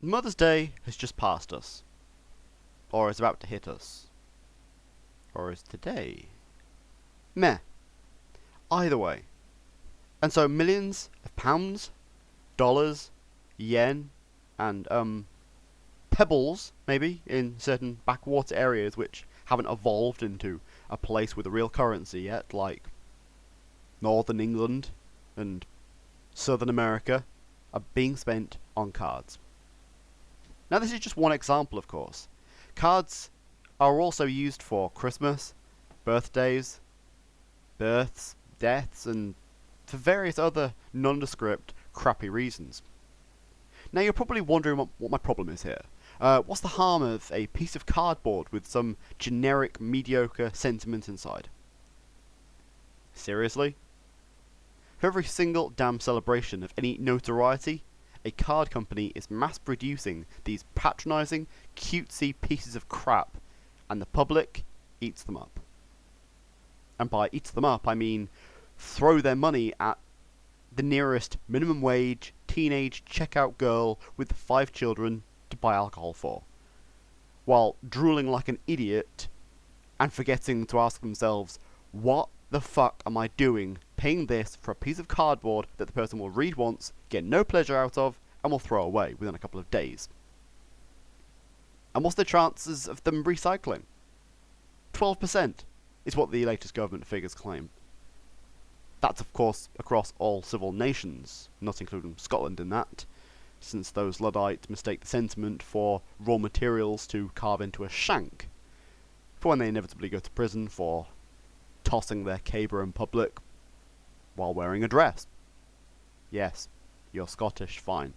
Mother's Day has just passed us. Or is about to hit us. Or is today? Meh. Either way. And so millions of pounds, dollars, yen, and, pebbles, maybe, in certain backwater areas which haven't evolved into a place with a real currency yet, like Northern England and Southern America, are being spent on cards. Now, this is just one example, of course. Cards are also used for Christmas, birthdays, births, deaths, and for various other nondescript, crappy reasons. Now, you're probably wondering what my problem is here. What's the harm of a piece of cardboard with some generic, mediocre sentiment inside? Seriously? For every single damn celebration of any notoriety, a card company is mass-producing these patronising, cutesy pieces of crap, and the public eats them up. And by eats them up, I mean throw their money at the nearest minimum wage teenage checkout girl with 5 children to buy alcohol for, while drooling like an idiot and forgetting to ask themselves, what the fuck am I doing paying this for a piece of cardboard that the person will read once, get no pleasure out of, and will throw away within a couple of days? And what's the chances of them recycling? 12% is what the latest government figures claim. That's, of course, across all civil nations, not including Scotland in that, since those Luddites mistake the sentiment for raw materials to carve into a shank, for when they inevitably go to prison for tossing their caber in public while wearing a dress. Yes, you're Scottish, fine.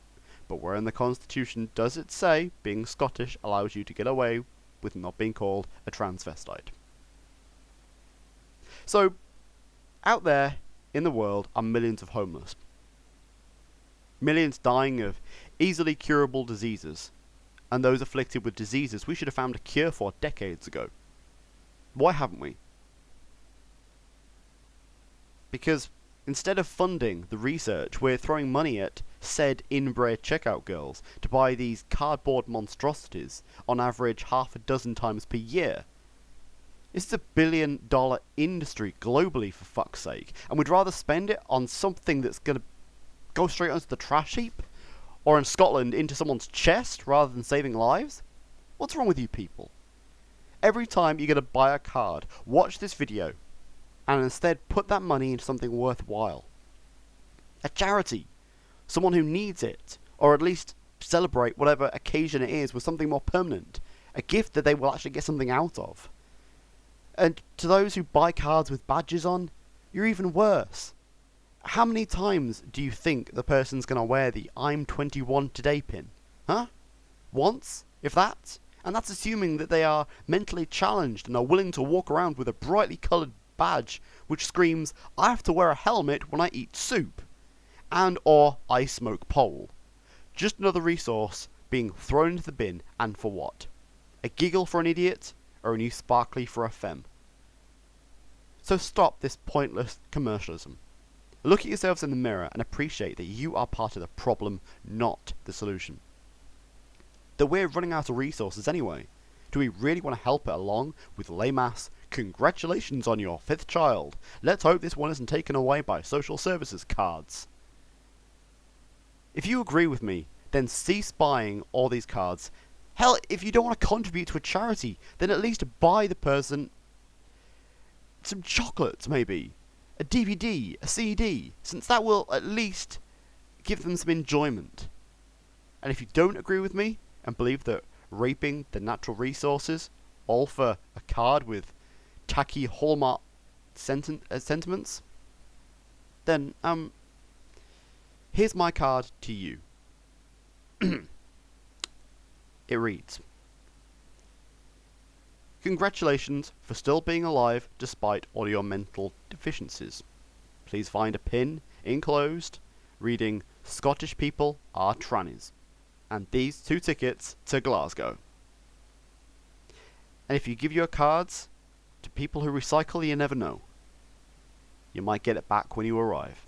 But where in the Constitution does it say being Scottish allows you to get away with not being called a transvestite? So, out there in the world are millions of homeless. Millions dying of easily curable diseases, and those afflicted with diseases we should have found a cure for decades ago. Why haven't we? Because instead of funding the research, we're throwing money at said inbred checkout girls to buy these cardboard monstrosities on average half a dozen times per year. This is $1 billion industry globally, for fuck's sake, and we'd rather spend it on something that's going to go straight onto the trash heap, or in Scotland into someone's chest, rather than saving lives? What's wrong with you people? Every time you're going to buy a card, watch this video, and instead put that money into something worthwhile. A charity. Someone who needs it. Or at least celebrate whatever occasion it is with something more permanent. A gift that they will actually get something out of. And to those who buy cards with badges on, you're even worse. How many times do you think the person's going to wear the I'm 21 today pin? Huh? Once? If that? And that's assuming that they are mentally challenged and are willing to walk around with a brightly coloured badge which screams, I have to wear a helmet when I eat soup, and or I smoke pole. Just another resource being thrown into the bin, and for what? A giggle for an idiot, or a new sparkly for a femme? So stop this pointless commercialism. Look at yourselves in the mirror and appreciate that you are part of the problem, not the solution. That we're running out of resources anyway. Do we really want to help it along with lame ass, congratulations on your 5th child, let's hope this one isn't taken away by social services cards? If you agree with me, then cease buying all these cards. Hell, if you don't want to contribute to a charity, then at least buy the person some chocolates, maybe. A DVD, a CD, since that will at least give them some enjoyment. And if you don't agree with me, and believe that raping the natural resources, all for a card with tacky Hallmark sentiments, then, here's my card to you. It reads, congratulations for still being alive despite all your mental deficiencies. Please find a pin enclosed reading Scottish people are trannies, and these 2 tickets to Glasgow. And if you give your cards to people who recycle, you never know. You might get it back when you arrive.